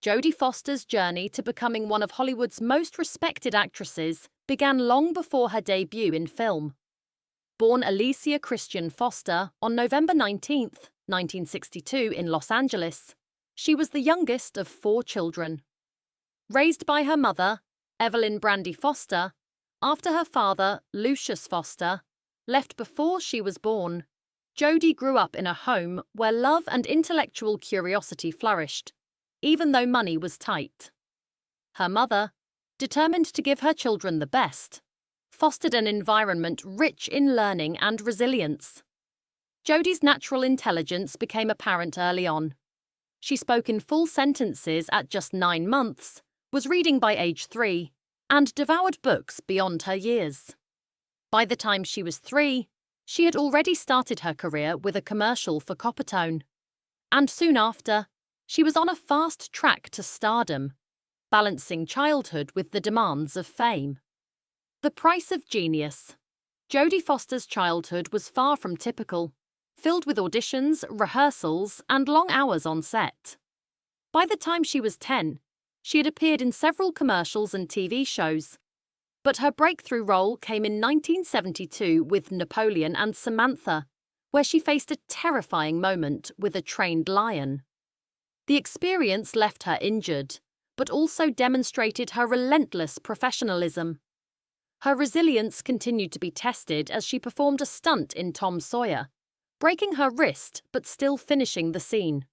Jodie Foster's journey to becoming one of Hollywood's most respected actresses began long before her debut in film. Born Alicia Christian Foster on November 19, 1962 in Los Angeles, she was the youngest of 4 children. Raised by her mother, Evelyn Brandy Foster, after her father, Lucius Foster, left before she was born, Jodie grew up in a home where love and intellectual curiosity flourished, even though money was tight. Her mother, determined to give her children the best, fostered an environment rich in learning and resilience. Jodie's natural intelligence became apparent early on. She spoke in full sentences at just 9 months, was reading by age 3, and devoured books beyond her years. By the time she was 3, she had already started her career with a commercial for Coppertone. And soon after, she was on a fast track to stardom, balancing childhood with the demands of fame. The price of genius. Jodie Foster's childhood was far from typical, filled with auditions, rehearsals, and long hours on set. By the time she was 10, she had appeared in several commercials and TV shows. But her breakthrough role came in 1972 with Napoleon and Samantha, where she faced a terrifying moment with a trained lion. The experience left her injured, but also demonstrated her relentless professionalism. Her resilience continued to be tested as she performed a stunt in Tom Sawyer, breaking her wrist but still finishing the scene.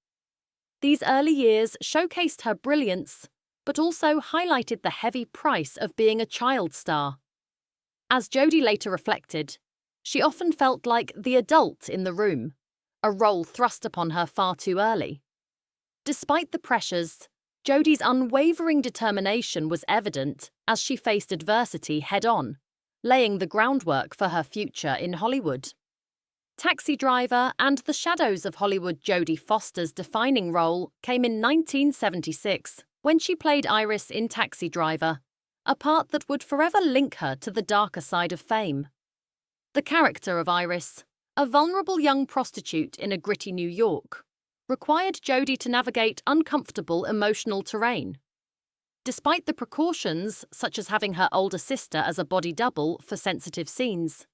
These early years showcased her brilliance, but also highlighted the heavy price of being a child star. As Jodie later reflected, she often felt like the adult in the room, a role thrust upon her far too early. Despite the pressures, Jodie's unwavering determination was evident as she faced adversity head-on, laying the groundwork for her future in Hollywood. Taxi Driver and The Shadows of Hollywood. Jodie Foster's defining role came in 1976 when she played Iris in Taxi Driver, a part that would forever link her to the darker side of fame. The character of Iris, a vulnerable young prostitute in a gritty New York, required Jodie to navigate uncomfortable emotional terrain. Despite the precautions, such as having her older sister as a body double for sensitive scenes,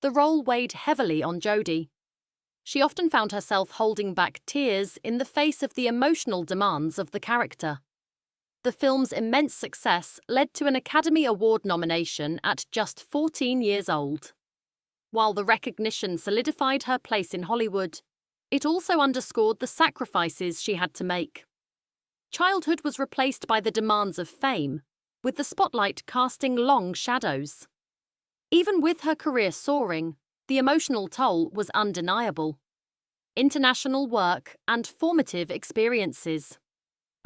the role weighed heavily on Jodie. She often found herself holding back tears in the face of the emotional demands of the character. The film's immense success led to an Academy Award nomination at just 14 years old. While the recognition solidified her place in Hollywood, it also underscored the sacrifices she had to make. Childhood was replaced by the demands of fame, with the spotlight casting long shadows. Even with her career soaring, the emotional toll was undeniable. International work and formative experiences.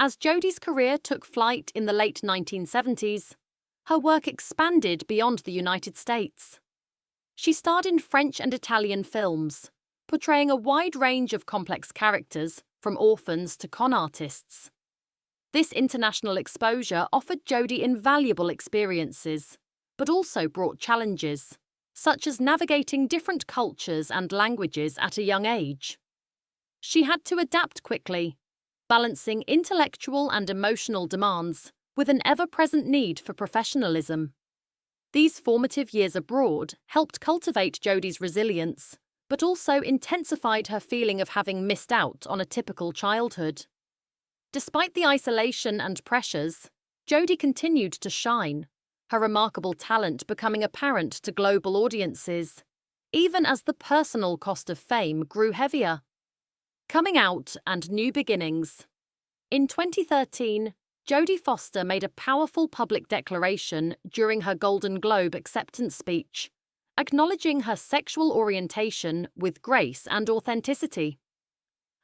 As Jodie's career took flight in the late 1970s, her work expanded beyond the United States. She starred in French and Italian films, portraying a wide range of complex characters, from orphans to con artists. This international exposure offered Jodie invaluable experiences, but also brought challenges, such as navigating different cultures and languages at a young age. She had to adapt quickly, balancing intellectual and emotional demands with an ever-present need for professionalism. These formative years abroad helped cultivate Jodie's resilience, but also intensified her feeling of having missed out on a typical childhood. Despite the isolation and pressures, Jodie continued to shine, her remarkable talent becoming apparent to global audiences, even as the personal cost of fame grew heavier. Coming out and new beginnings. In 2013, Jodie Foster made a powerful public declaration during her Golden Globe acceptance speech, acknowledging her sexual orientation with grace and authenticity.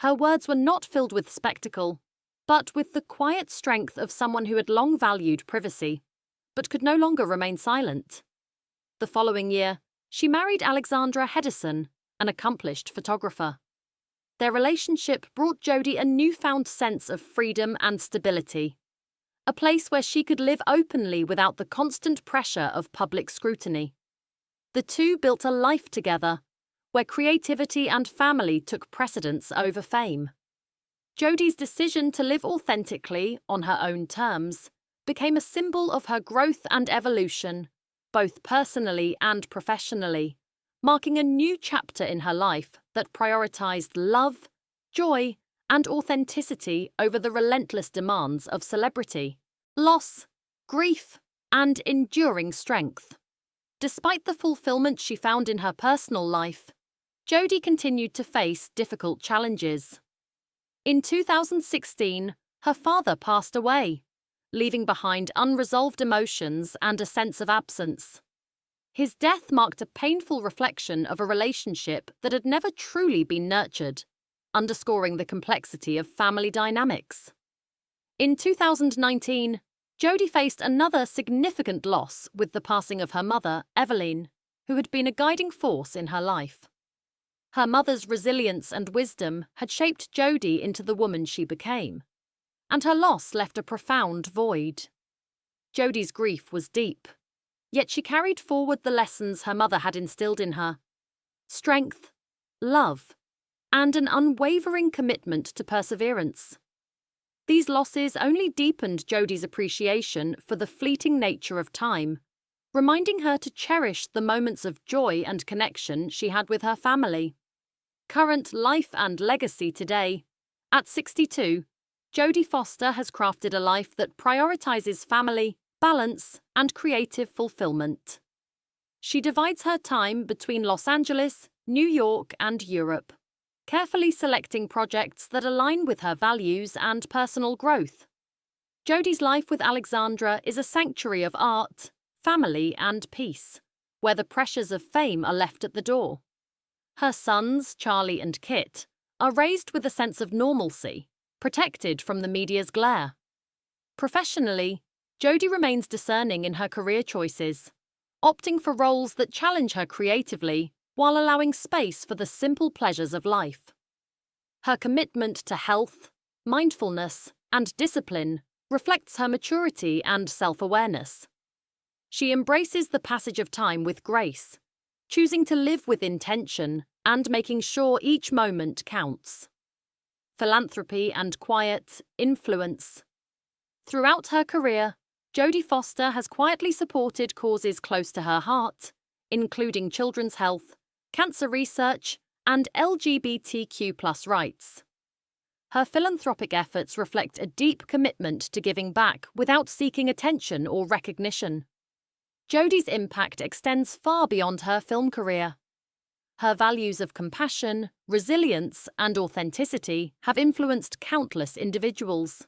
Her words were not filled with spectacle, but with the quiet strength of someone who had long valued privacy, but could no longer remain silent. The following year, she married Alexandra Hedison, an accomplished photographer. Their relationship brought Jodie a newfound sense of freedom and stability, a place where she could live openly without the constant pressure of public scrutiny. The two built a life together, where creativity and family took precedence over fame. Jodie's decision to live authentically on her own terms became a symbol of her growth and evolution, both personally and professionally, marking a new chapter in her life that prioritized love, joy, and authenticity over the relentless demands of celebrity, loss, grief, and enduring strength. Despite the fulfillment she found in her personal life, Jodie continued to face difficult challenges. In 2016, her father passed away, leaving behind unresolved emotions and a sense of absence. His death marked a painful reflection of a relationship that had never truly been nurtured, underscoring the complexity of family dynamics. In 2019, Jodie faced another significant loss with the passing of her mother, Evelyn, who had been a guiding force in her life. Her mother's resilience and wisdom had shaped Jodie into the woman she became, and her loss left a profound void. Jodie's grief was deep, yet she carried forward the lessons her mother had instilled in her: strength, love, and an unwavering commitment to perseverance. These losses only deepened Jodie's appreciation for the fleeting nature of time, reminding her to cherish the moments of joy and connection she had with her family. Current life and legacy today. At 62, Jodie Foster has crafted a life that prioritizes family, balance, and creative fulfillment. She divides her time between Los Angeles, New York, and Europe, carefully selecting projects that align with her values and personal growth. Jodie's life with Alexandra is a sanctuary of art, family, and peace, where the pressures of fame are left at the door. Her sons, Charlie and Kit, are raised with a sense of normalcy, protected from the media's glare. Professionally, Jodie remains discerning in her career choices, opting for roles that challenge her creatively while allowing space for the simple pleasures of life. Her commitment to health, mindfulness, and discipline reflects her maturity and self-awareness. She embraces the passage of time with grace, choosing to live with intention and making sure each moment counts. Philanthropy and quiet influence. Throughout her career, Jodie Foster has quietly supported causes close to her heart, including children's health, cancer research, and LGBTQ+ rights. Her philanthropic efforts reflect a deep commitment to giving back without seeking attention or recognition. Jodie's impact extends far beyond her film career. Her values of compassion, resilience, and authenticity have influenced countless individuals.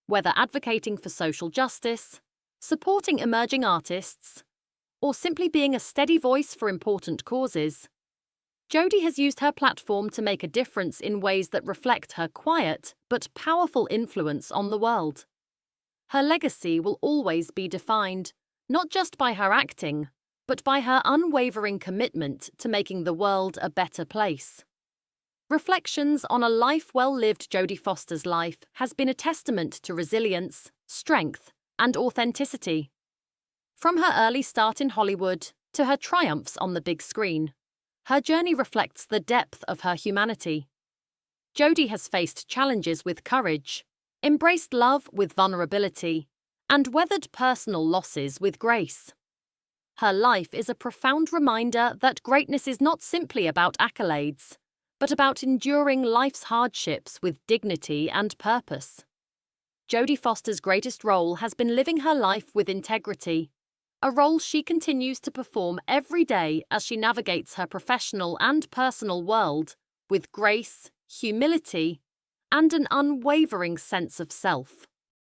Whether advocating for social justice, supporting emerging artists, or simply being a steady voice for important causes, Jodie has used her platform to make a difference in ways that reflect her quiet but powerful influence on the world. Her legacy will always be defined, not just by her acting, but by her unwavering commitment to making the world a better place. Reflections on a life well lived. Jodie Foster's life has been a testament to resilience, strength, and authenticity. From her early start in Hollywood to her triumphs on the big screen, her journey reflects the depth of her humanity. Jodie has faced challenges with courage, embraced love with vulnerability, and weathered personal losses with grace. Her life is a profound reminder that greatness is not simply about accolades, but about enduring life's hardships with dignity and purpose. Jodie Foster's greatest role has been living her life with integrity, a role she continues to perform every day as she navigates her professional and personal world with grace, humility, and an unwavering sense of self.